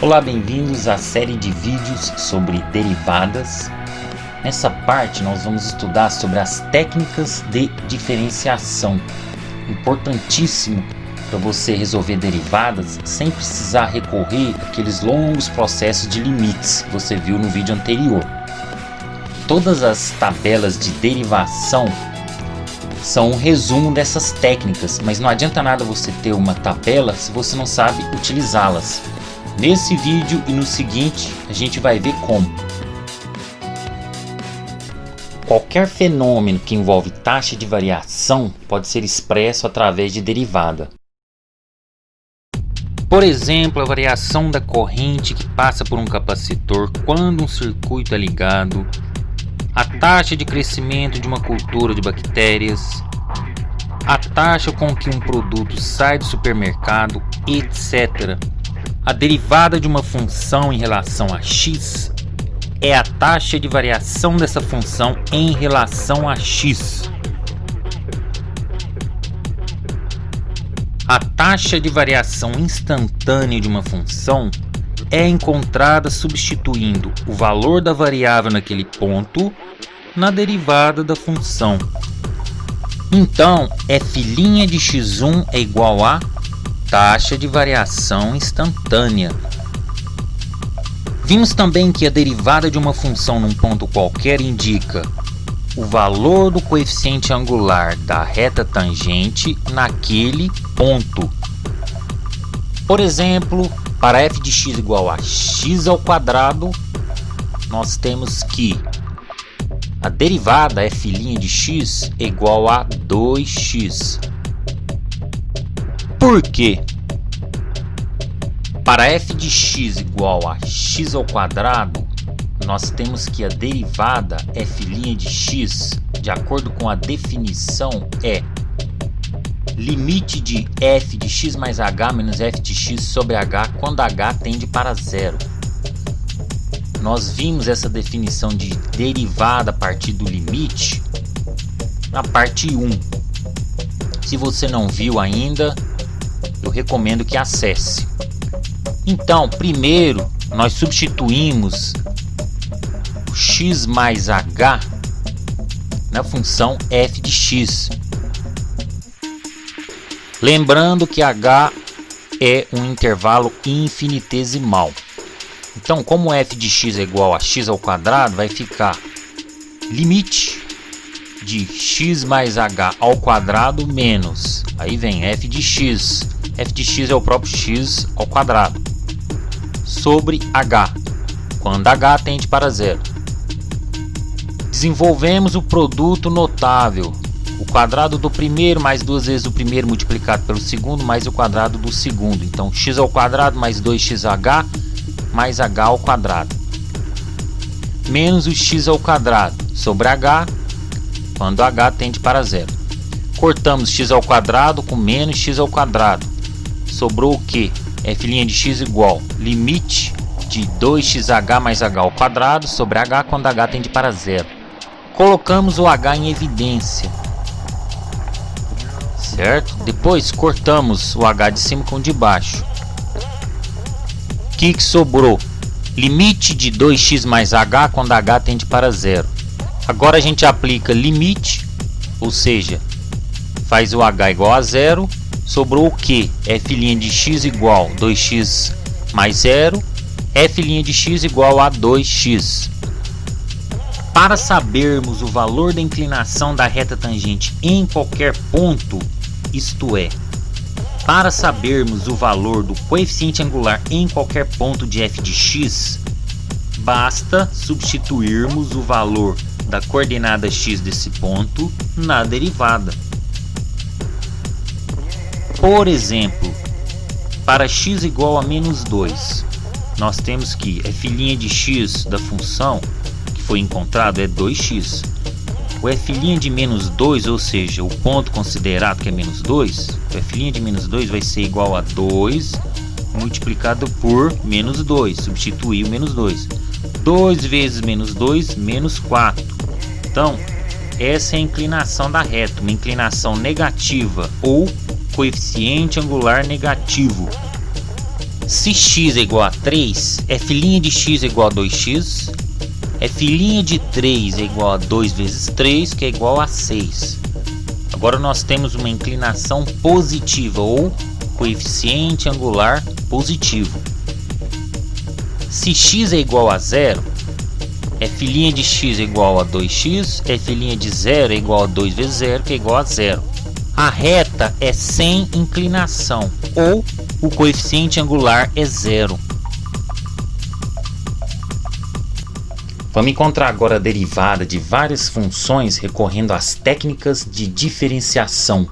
Olá, bem-vindos à série de vídeos sobre derivadas. Nessa parte nós vamos estudar sobre as técnicas de diferenciação. Importantíssimo para você resolver derivadas sem precisar recorrer àqueles longos processos de limites que você viu no vídeo anterior. Todas as tabelas de derivação são um resumo dessas técnicas, mas não adianta nada você ter uma tabela se você não sabe utilizá-las. Nesse vídeo e no seguinte a gente vai ver como. Qualquer fenômeno que envolve taxa de variação pode ser expresso através de derivada. Por exemplo, a variação da corrente que passa por um capacitor quando um circuito é ligado, a taxa de crescimento de uma cultura de bactérias, a taxa com que um produto sai do supermercado, etc. A derivada de uma função em relação a x é a taxa de variação dessa função em relação a x. A taxa de variação instantânea de uma função é encontrada substituindo o valor da variável naquele ponto na derivada da função. Então, f' de x1 é igual a taxa de variação instantânea. Vimos também que a derivada de uma função num ponto qualquer indica o valor do coeficiente angular da reta tangente naquele ponto. Por exemplo, para f de x igual a x ao quadrado, nós temos que a derivada f' de x é igual a 2x. Por quê? Para f de x igual a x ao quadrado, nós temos que a derivada f' de x, de acordo com a definição, é limite de f de x mais h menos f de x sobre h quando h tende para zero. Nós vimos essa definição de derivada a partir do limite na parte 1. Se você não viu ainda, eu recomendo que acesse. Então, primeiro nós substituímos o x mais h na função f de x. Lembrando que h é um intervalo infinitesimal. Então, como f de x é igual a x ao quadrado, vai ficar limite de x mais h ao quadrado menos, aí vem f de x é o próprio x ao quadrado, sobre h, quando h tende para zero. Desenvolvemos o produto notável, o quadrado do primeiro mais duas vezes o primeiro multiplicado pelo segundo mais o quadrado do segundo. Então, x ao quadrado mais 2xh mais h ao quadrado, menos o x ao quadrado sobre h, quando h tende para zero. Cortamos x ao quadrado com menos x ao quadrado. Sobrou o que? f' de x igual limite de 2xh mais h ao quadrado sobre h quando h tende para zero. Colocamos o h em evidência, certo? Depois cortamos o h de cima com o de baixo. O que sobrou? Limite de 2x mais h quando h tende para zero. Agora a gente aplica limite, ou seja, faz o h igual a zero. Sobrou o que? f' de x igual 2x mais 0, f' de x igual a 2x. Para sabermos o valor da inclinação da reta tangente em qualquer ponto, isto é, para sabermos o valor do coeficiente angular em qualquer ponto de f de x, basta substituirmos o valor da coordenada x desse ponto na derivada. Por exemplo, para x igual a menos 2, nós temos que f' de x da função que foi encontrado é 2x. O f' de menos 2, ou seja, o ponto considerado que é menos 2, o f' de menos 2 vai ser igual a 2 multiplicado por menos 2, substituir o menos 2. 2 vezes menos 2, menos 4. Então, essa é a inclinação da reta, uma inclinação negativa ou coeficiente angular negativo. Se x é igual a 3, f' de x é igual a 2x, f' de 3 é igual a 2 vezes 3, que é igual a 6. Agora nós temos uma inclinação positiva ou coeficiente angular positivo. Se x é igual a 0, f' de x é igual a 2x, f' de 0 é igual a 2 vezes 0, que é igual a 0. A reta é sem inclinação ou o coeficiente angular é 0. Vamos encontrar agora a derivada de várias funções recorrendo às técnicas de diferenciação.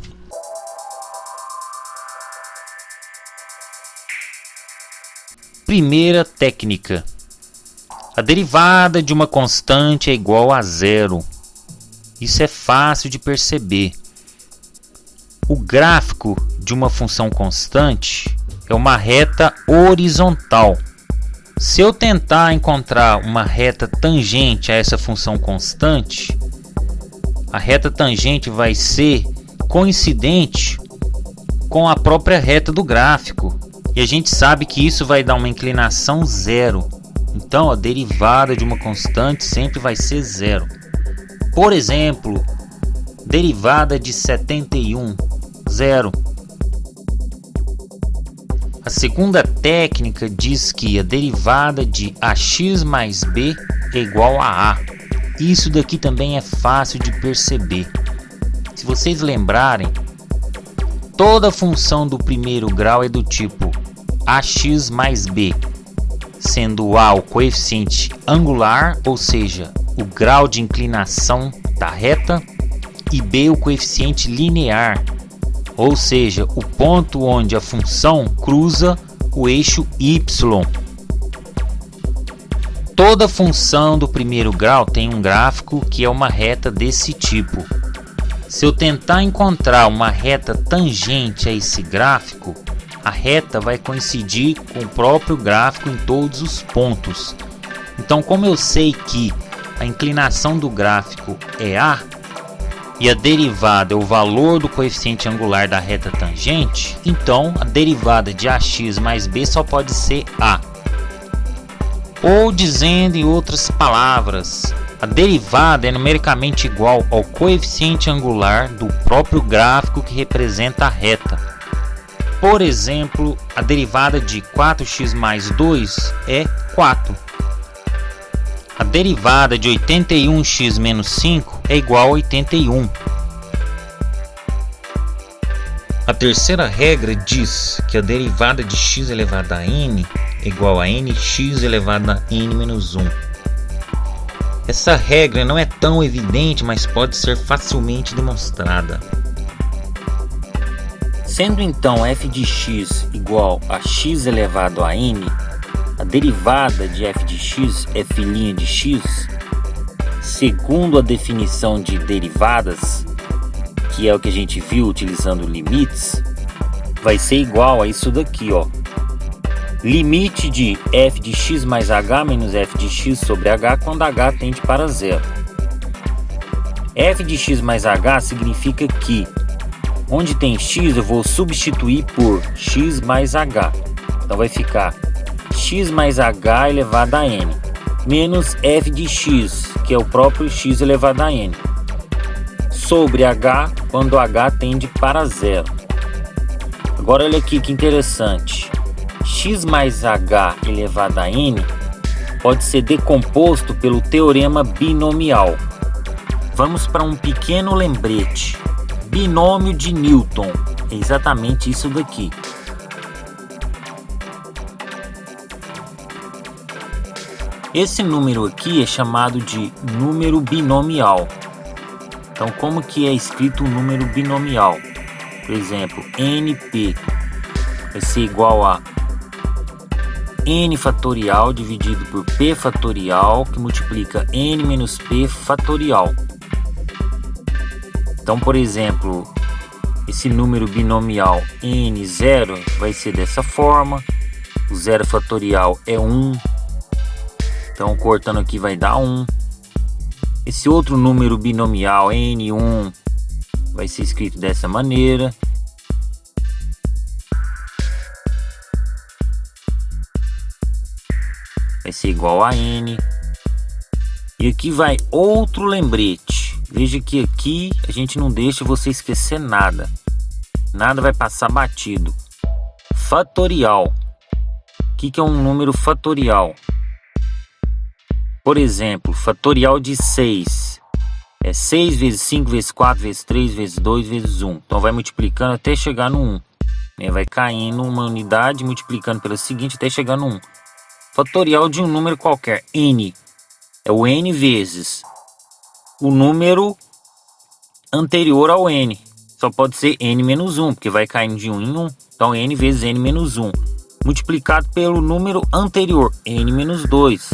Primeira técnica. A derivada de uma constante é igual a 0. Isso é fácil de perceber. O gráfico de uma função constante é uma reta horizontal. Se eu tentar encontrar uma reta tangente a essa função constante, a reta tangente vai ser coincidente com a própria reta do gráfico. E a gente sabe que isso vai dar uma inclinação 0. Então a derivada de uma constante sempre vai ser 0. Por exemplo, derivada de 71, 0. A segunda técnica diz que a derivada de ax mais b é igual a a. Isso daqui também é fácil de perceber. Se vocês lembrarem, toda função do primeiro grau é do tipo ax mais b, sendo a o coeficiente angular, ou seja, o grau de inclinação da reta, e b o coeficiente linear, ou seja, o ponto onde a função cruza o eixo y. Toda função do primeiro grau tem um gráfico que é uma reta desse tipo. Se eu tentar encontrar uma reta tangente a esse gráfico, a reta vai coincidir com o próprio gráfico em todos os pontos. Então, como eu sei que a inclinação do gráfico é a, e a derivada é o valor do coeficiente angular da reta tangente, então a derivada de ax mais b só pode ser a. Ou dizendo em outras palavras, a derivada é numericamente igual ao coeficiente angular do próprio gráfico que representa a reta. Por exemplo, a derivada de 4x mais 2 é 4. A derivada de 81x menos 5 é igual a 81. A terceira regra diz que a derivada de x elevado a n é igual a nx elevado a n menos 1. Essa regra não é tão evidente, mas pode ser facilmente demonstrada. Sendo então f de x igual a x elevado a n, a derivada de f de x é filhinha de x, segundo a definição de derivadas, que é o que a gente viu utilizando limites, vai ser igual a isso daqui, ó. Limite de f de x mais h menos f de x sobre h quando h tende para 0. F de x mais h significa que onde tem x eu vou substituir por x mais h. Então vai ficar x mais h elevado a n, menos f de x, que é o próprio x elevado a n, sobre h quando h tende para 0. Agora olha aqui que interessante. X mais h elevado a n pode ser decomposto pelo teorema binomial. Vamos para um pequeno lembrete. Binômio de Newton é exatamente isso daqui. Esse número aqui é chamado de número binomial. Então, como que é escrito o número binomial? Por exemplo, NP vai ser igual a n fatorial dividido por p fatorial, que multiplica n menos p fatorial. Então, por exemplo, esse número binomial n0 vai ser dessa forma. O 0 fatorial é 1. Então, cortando aqui vai dar 1. Esse outro número binomial n1 vai ser escrito dessa maneira. Vai ser igual a n. E aqui vai outro lembrete. Veja que aqui a gente não deixa você esquecer nada. Nada vai passar batido. Fatorial. O que é um número fatorial? Por exemplo, fatorial de 6. É 6 vezes 5 vezes 4 vezes 3 vezes 2 vezes 1. Então vai multiplicando até chegar no 1. Vai caindo uma unidade, multiplicando pela seguinte até chegar no 1. Fatorial de um número qualquer, n. É o n vezes o número anterior ao n. Só pode ser n menos 1, porque vai caindo de 1 em 1. Então n vezes n menos 1. Multiplicado pelo número anterior, n menos 2.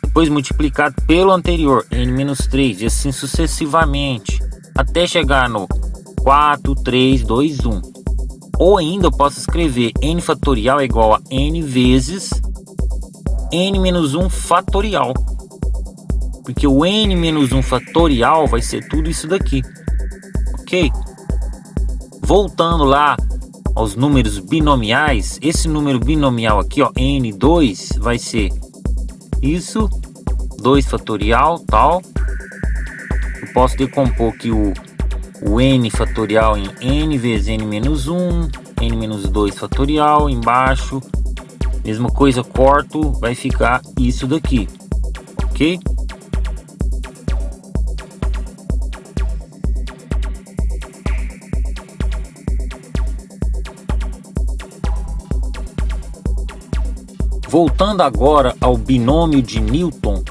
Depois multiplicado pelo anterior, n menos 3. E assim sucessivamente. Até chegar no 4, 3, 2, 1. Ou ainda eu posso escrever n fatorial é igual a n vezes n menos 1 fatorial. Porque o n menos 1 fatorial vai ser tudo isso daqui. Ok? Voltando lá aos números binomiais. Esse número binomial aqui, ó, n2, vai ser isso. 2 fatorial, tal. Eu posso decompor aqui o n fatorial em n vezes n menos 1. N menos 2 fatorial embaixo. Mesma coisa, corto, vai ficar isso daqui, ok? Voltando agora ao binômio de Newton,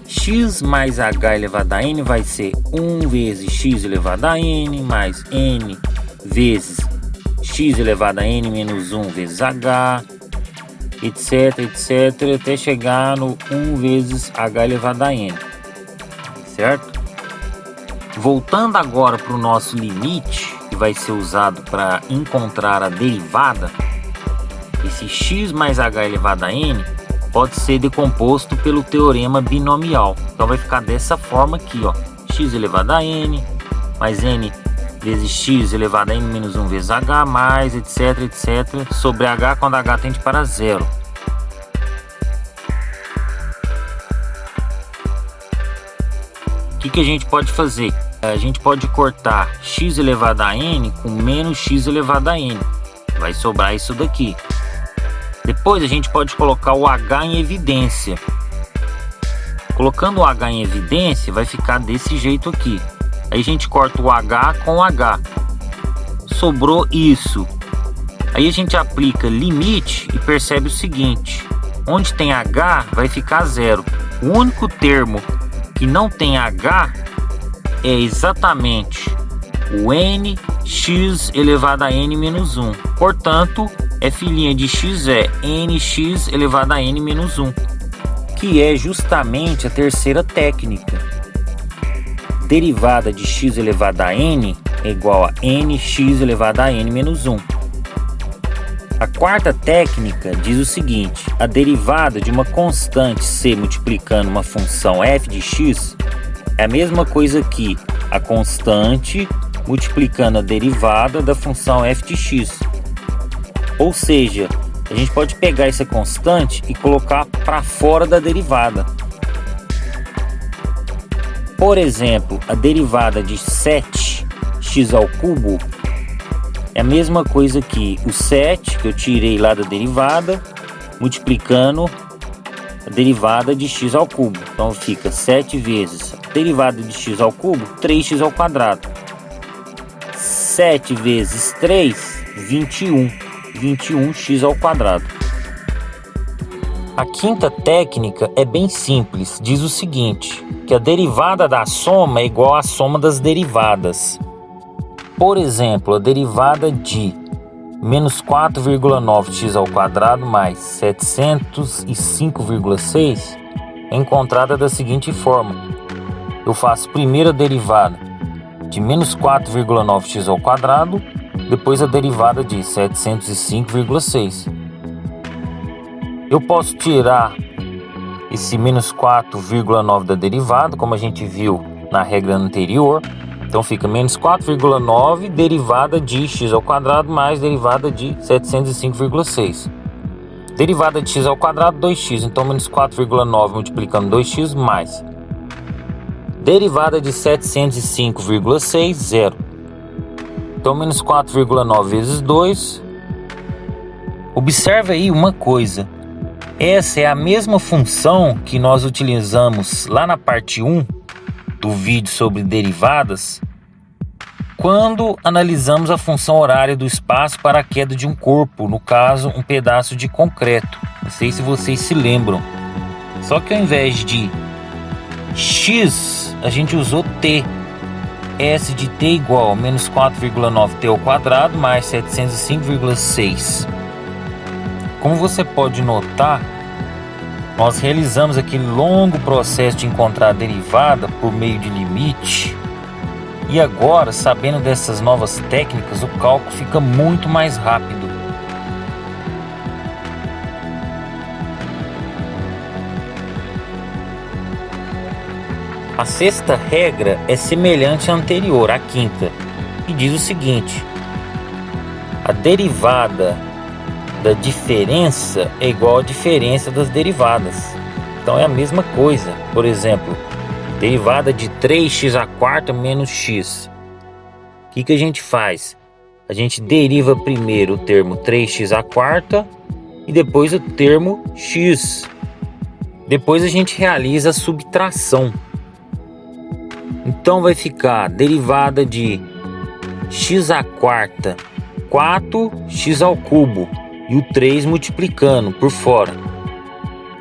x mais h elevado a n vai ser 1 vezes x elevado a n mais n vezes x elevado a n menos 1 vezes h, etc, etc, até chegar no 1 vezes h elevado a n, certo? Voltando agora para o nosso limite, que vai ser usado para encontrar a derivada, esse x mais h elevado a n pode ser decomposto pelo teorema binomial. Então vai ficar dessa forma aqui, ó, x elevado a n mais n vezes x elevado a n menos 1 vezes h, mais etc, etc, sobre h quando h tende para zero. O que a gente pode fazer? A gente pode cortar x elevado a n com menos x elevado a n. Vai sobrar isso daqui. Depois a gente pode colocar o h em evidência. Colocando o h em evidência, vai ficar desse jeito aqui. Aí a gente corta o h com h. Sobrou isso. Aí a gente aplica limite e percebe o seguinte. Onde tem h, vai ficar zero. O único termo que não tem h é exatamente o nx elevado a n menos 1. Portanto, f' de x é nx elevado a n menos 1. Que é justamente a terceira técnica. Derivada de x elevado a n é igual a nx elevado a n menos 1. A quarta técnica diz o seguinte: a derivada de uma constante c multiplicando uma função f de x é a mesma coisa que a constante multiplicando a derivada da função f de x. Ou seja, a gente pode pegar essa constante e colocar para fora da derivada. Por exemplo, a derivada de 7x ao cubo é a mesma coisa que o 7 que eu tirei lá da derivada, multiplicando a derivada de x ao cubo. Então fica 7 vezes a derivada de x ao cubo, 3x ao quadrado. 7 vezes 3, 21. 21x ao quadrado. A quinta técnica é bem simples, diz o seguinte, que a derivada da soma é igual à soma das derivadas. Por exemplo, a derivada de menos 4,9x ao quadrado mais 705,6 é encontrada da seguinte forma. Eu faço primeiro a derivada de menos 4,9x ao quadrado, depois a derivada de 705,6. Eu posso tirar esse menos 4,9 da derivada, como a gente viu na regra anterior. Então fica menos 4,9 derivada de x ao quadrado mais derivada de 705,6. Derivada de x ao quadrado, 2x. Então menos 4,9 multiplicando 2x mais. Derivada de 705,6, 0. Então menos 4,9 vezes 2. Observe aí uma coisa. Essa é a mesma função que nós utilizamos lá na parte 1 do vídeo sobre derivadas, quando analisamos a função horária do espaço para a queda de um corpo, no caso, um pedaço de concreto. Não sei se vocês se lembram. Só que ao invés de x, a gente usou t. S de t igual a menos 4,9t ao quadrado mais 705,6. Como você pode notar, nós realizamos aquele longo processo de encontrar a derivada por meio de limite. E agora, sabendo dessas novas técnicas, o cálculo fica muito mais rápido. A sexta regra é semelhante à anterior, à quinta, e diz o seguinte: a derivada da diferença é igual à diferença das derivadas. Então é a mesma coisa. Por exemplo, derivada de 3x à quarta menos x. O que a gente faz? A gente deriva primeiro o termo 3x à quarta e depois o termo x. Depois a gente realiza a subtração. Então vai ficar derivada de x à quarta, 4x ao cubo. E o 3 multiplicando por fora.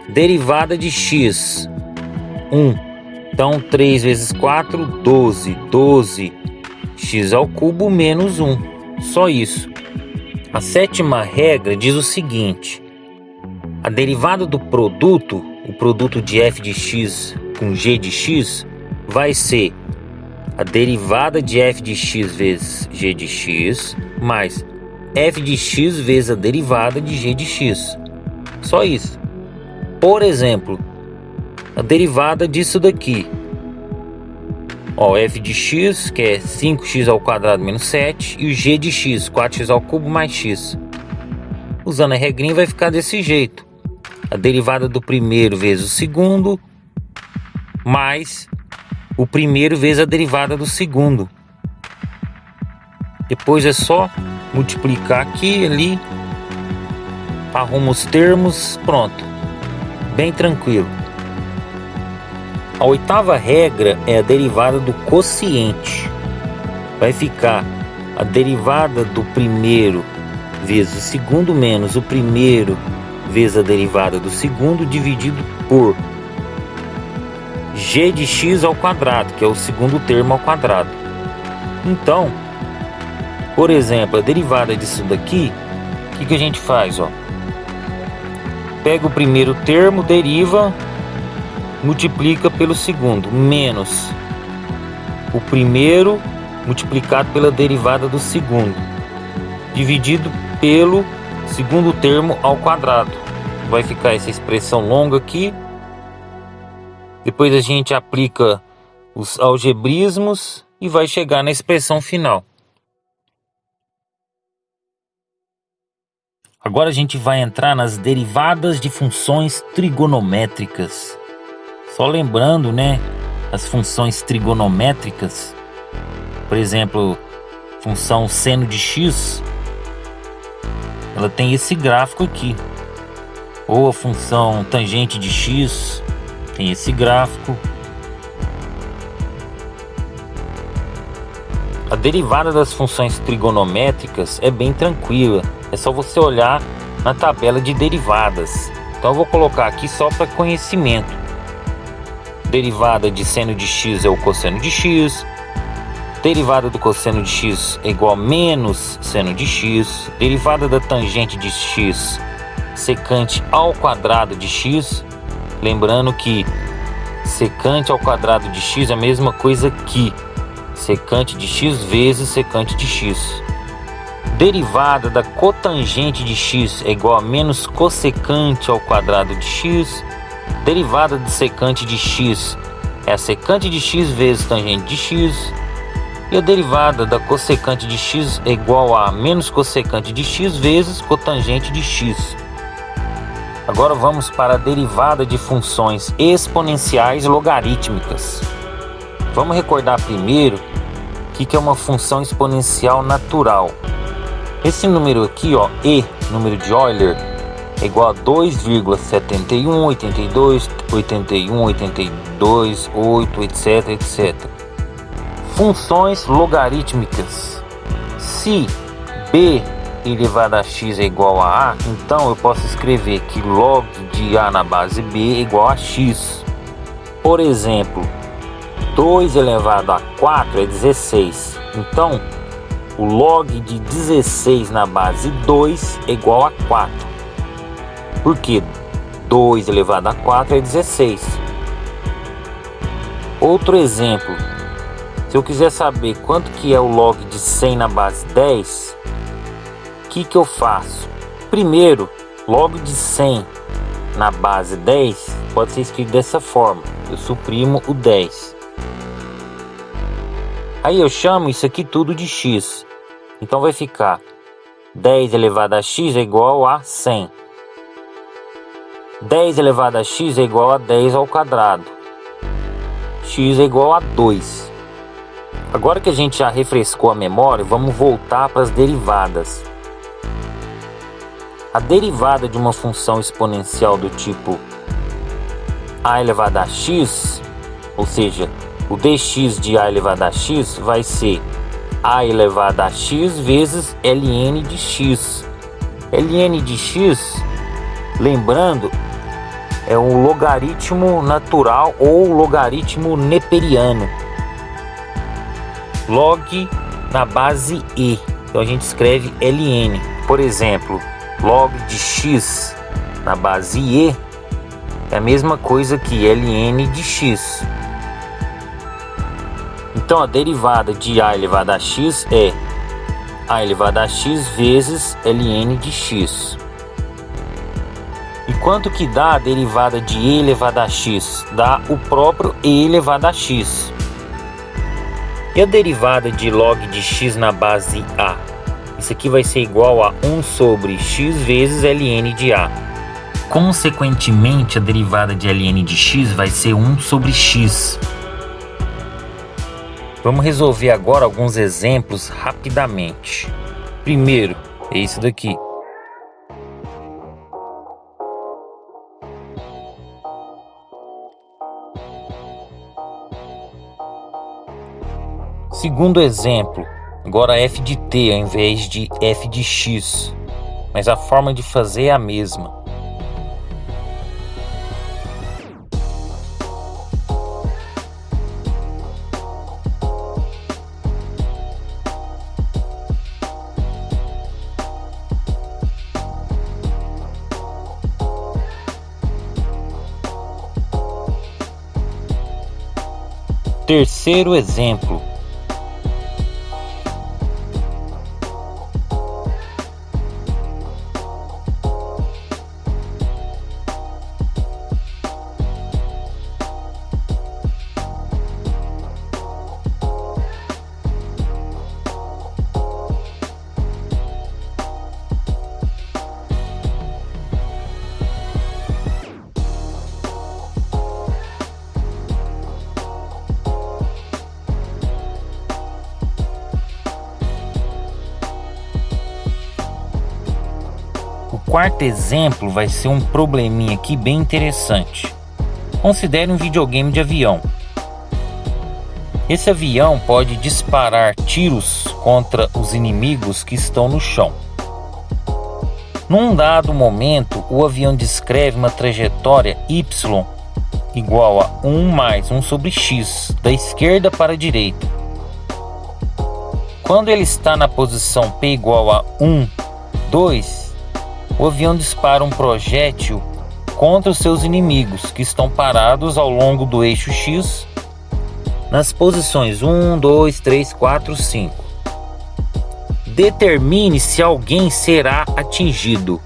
Derivada de x, 1. Então 3 vezes 4, 12. 12x ao cubo menos 1. Só isso. A sétima regra diz o seguinte: a derivada do produto, o produto de f de x com g de x, vai ser a derivada de f de x vezes g de x mais f de x vezes a derivada de g de x. Só isso. Por exemplo, a derivada disso daqui. F de x, que é 5x ao quadrado menos 7, e o g de x, 4x ao cubo mais x. Usando a regrinha vai ficar desse jeito. A derivada do primeiro vezes o segundo, mais o primeiro vezes a derivada do segundo. Depois é só multiplicar aqui e ali, arruma os termos, pronto, bem tranquilo. A oitava regra é a derivada do quociente. Vai ficar a derivada do primeiro vezes o segundo menos o primeiro vezes a derivada do segundo dividido por g de x ao quadrado, que é o segundo termo ao quadrado. Então, por exemplo, a derivada disso daqui, o que a gente faz? Pega o primeiro termo, deriva, multiplica pelo segundo, menos o primeiro multiplicado pela derivada do segundo, dividido pelo segundo termo ao quadrado. Vai ficar essa expressão longa aqui. Depois a gente aplica os algebrismos e vai chegar na expressão final. Agora a gente vai entrar nas derivadas de funções trigonométricas. Só lembrando, as funções trigonométricas, por exemplo, função seno de x, ela tem esse gráfico aqui. Ou a função tangente de x tem esse gráfico. A derivada das funções trigonométricas é bem tranquila. É só você olhar na tabela de derivadas. Então eu vou colocar aqui só para conhecimento. Derivada de seno de x é o cosseno de x. Derivada do cosseno de x é igual a menos seno de x. Derivada da tangente de x secante ao quadrado de x. Lembrando que secante ao quadrado de x é a mesma coisa que secante de x vezes secante de x. Derivada da cotangente de x é igual a menos cossecante ao quadrado de x. Derivada de secante de x é a secante de x vezes tangente de x. E a derivada da cossecante de x é igual a menos cossecante de x vezes cotangente de x. Agora vamos para a derivada de funções exponenciais logarítmicas. Vamos recordar primeiro o que é uma função exponencial natural. Esse número aqui, ó, E, número de Euler, é igual a 2,71, 82, 81, 82, 8, etc, etc. Funções logarítmicas. Se b elevado a x é igual a a, então eu posso escrever que log de a na base b é igual a x. Por exemplo, 2 elevado a 4 é 16. Então, o log de 16 na base 2 é igual a 4. Porque 2 elevado a 4 é 16. Outro exemplo. Se eu quiser saber quanto que é o log de 100 na base 10, o que eu faço? Primeiro, log de 100 na base 10 pode ser escrito dessa forma. Eu suprimo o 10. Aí eu chamo isso aqui tudo de x. Então vai ficar 10 elevado a x é igual a 100. 10 elevado a x é igual a 10 ao quadrado. X é igual a 2. Agora que a gente já refrescou a memória, vamos voltar para as derivadas. A derivada de uma função exponencial do tipo a elevado a x, ou seja, o dx de a elevado a x vai ser a elevado a x vezes ln de x. Ln de x, lembrando, é um logaritmo natural ou logaritmo neperiano. Log na base e, então a gente escreve ln. Por exemplo, log de x na base e é a mesma coisa que ln de x. Então a derivada de a elevado a x é a elevado a x vezes ln de x. E quanto que dá a derivada de e elevado a x? Dá o próprio e elevado a x. E a derivada de log de x na base a? Isso aqui vai ser igual a 1 sobre x vezes ln de a. Consequentemente, a derivada de ln de x vai ser 1 sobre x. Vamos resolver agora alguns exemplos rapidamente. Primeiro, é isso daqui. Segundo exemplo, agora f de t ao invés de f de x, mas a forma de fazer é a mesma. Terceiro exemplo. O quarto exemplo vai ser um probleminha aqui bem interessante. Considere um videogame de avião. Esse avião pode disparar tiros contra os inimigos que estão no chão. Num dado momento, o avião descreve uma trajetória y igual a 1 mais 1 sobre x, da esquerda para a direita. Quando ele está na posição P igual a 1, 2, o avião dispara um projétil contra os seus inimigos que estão parados ao longo do eixo X nas posições 1, 2, 3, 4, 5. Determine se alguém será atingido.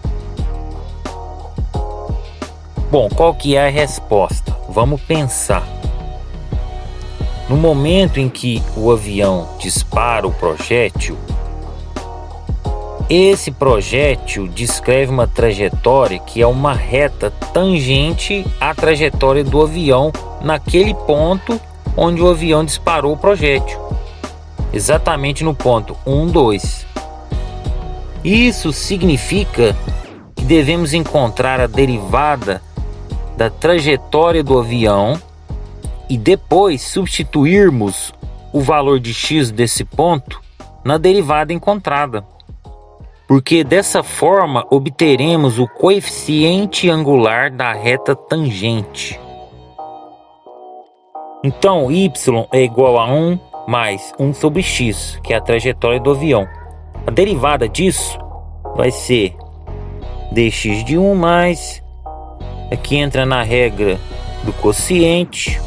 Bom, qual que é a resposta? Vamos pensar. No momento em que o avião dispara o projétil, esse projétil descreve uma trajetória que é uma reta tangente à trajetória do avião naquele ponto onde o avião disparou o projétil, exatamente no ponto 1, 2. Isso significa que devemos encontrar a derivada da trajetória do avião e depois substituirmos o valor de x desse ponto na derivada encontrada, porque dessa forma obteremos o coeficiente angular da reta tangente. Então y é igual a 1 mais 1 sobre x, que é a trajetória do avião. A derivada disso vai ser dx de 1 mais, aqui entra na regra do quociente,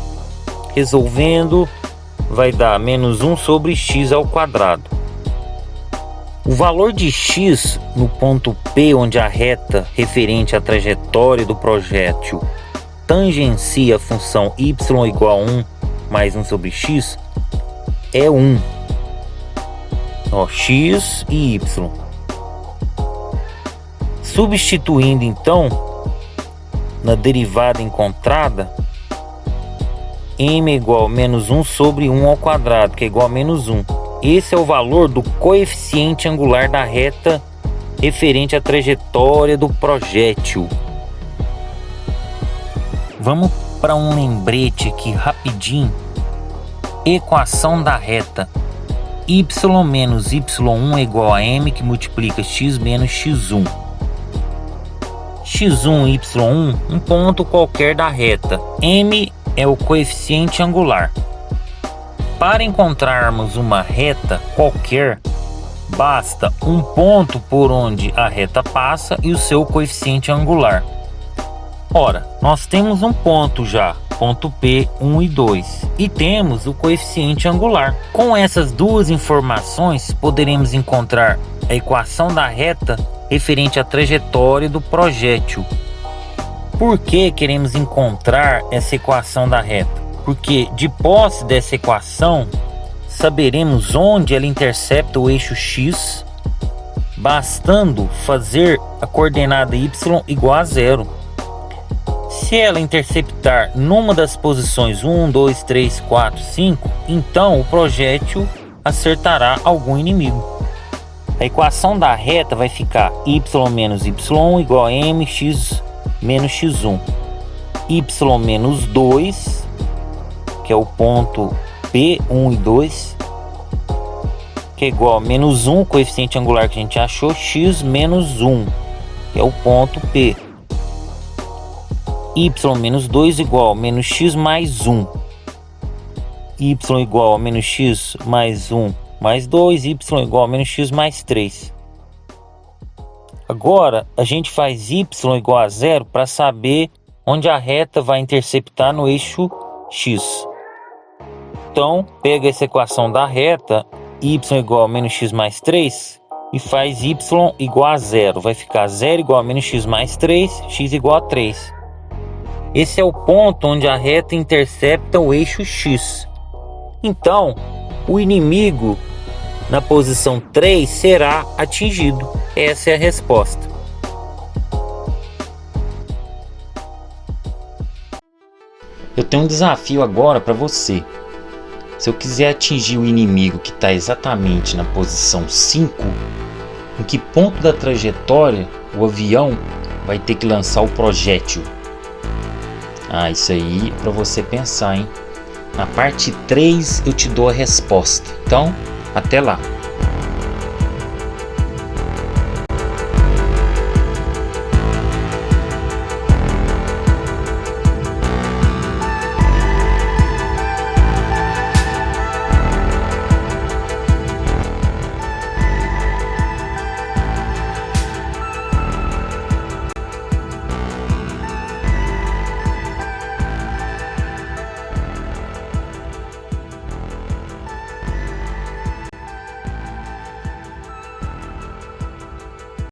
resolvendo vai dar menos 1 sobre x ao quadrado. O valor de x no ponto P, onde a reta referente à trajetória do projétil tangencia a função y igual a 1 mais 1 sobre x, é 1. X e y. Substituindo então na derivada encontrada, m é igual a menos 1 sobre 1 ao quadrado, que é igual a menos 1. Esse é o valor do coeficiente angular da reta referente à trajetória do projétil. Vamos para um lembrete aqui rapidinho. Equação da reta y menos y1 é igual a m que multiplica x menos x1. x1 e y1, um ponto qualquer da reta. M é o coeficiente angular. Para encontrarmos uma reta qualquer, basta um ponto por onde a reta passa e o seu coeficiente angular. Ora, nós temos um ponto já, ponto P, 1 e 2, e temos o coeficiente angular. Com essas duas informações, poderemos encontrar a equação da reta referente à trajetória do projétil. Por que queremos encontrar essa equação da reta? Porque de posse dessa equação, saberemos onde ela intercepta o eixo X, bastando fazer a coordenada y igual a 0. Se ela interceptar numa das posições 1, 2, 3, 4, 5, então o projétil acertará algum inimigo. A equação da reta vai ficar y menos y1 igual a mx menos x1. Y menos 2, que é o ponto P, 1 e 2, que é igual a menos 1, coeficiente angular que a gente achou, x menos 1, que é o ponto P. Y menos 2 igual a menos x mais 1. Y igual a menos x mais 1 mais 2. Y igual a menos x mais 3. Agora a gente faz y igual a 0 para saber onde a reta vai interceptar no eixo x. Então pega essa equação da reta y igual a menos x mais 3 e faz y igual a 0. Vai ficar 0 igual a menos x mais 3, x igual a 3. Esse é o ponto onde a reta intercepta o eixo X. Então, o inimigo na posição 3 será atingido. Essa é a resposta. Eu tenho um desafio agora para você. Se eu quiser atingir o inimigo que está exatamente na posição 5, em que ponto da trajetória o avião vai ter que lançar o projétil? Isso aí é para você pensar, hein? Na parte 3 eu te dou a resposta. Então, até lá!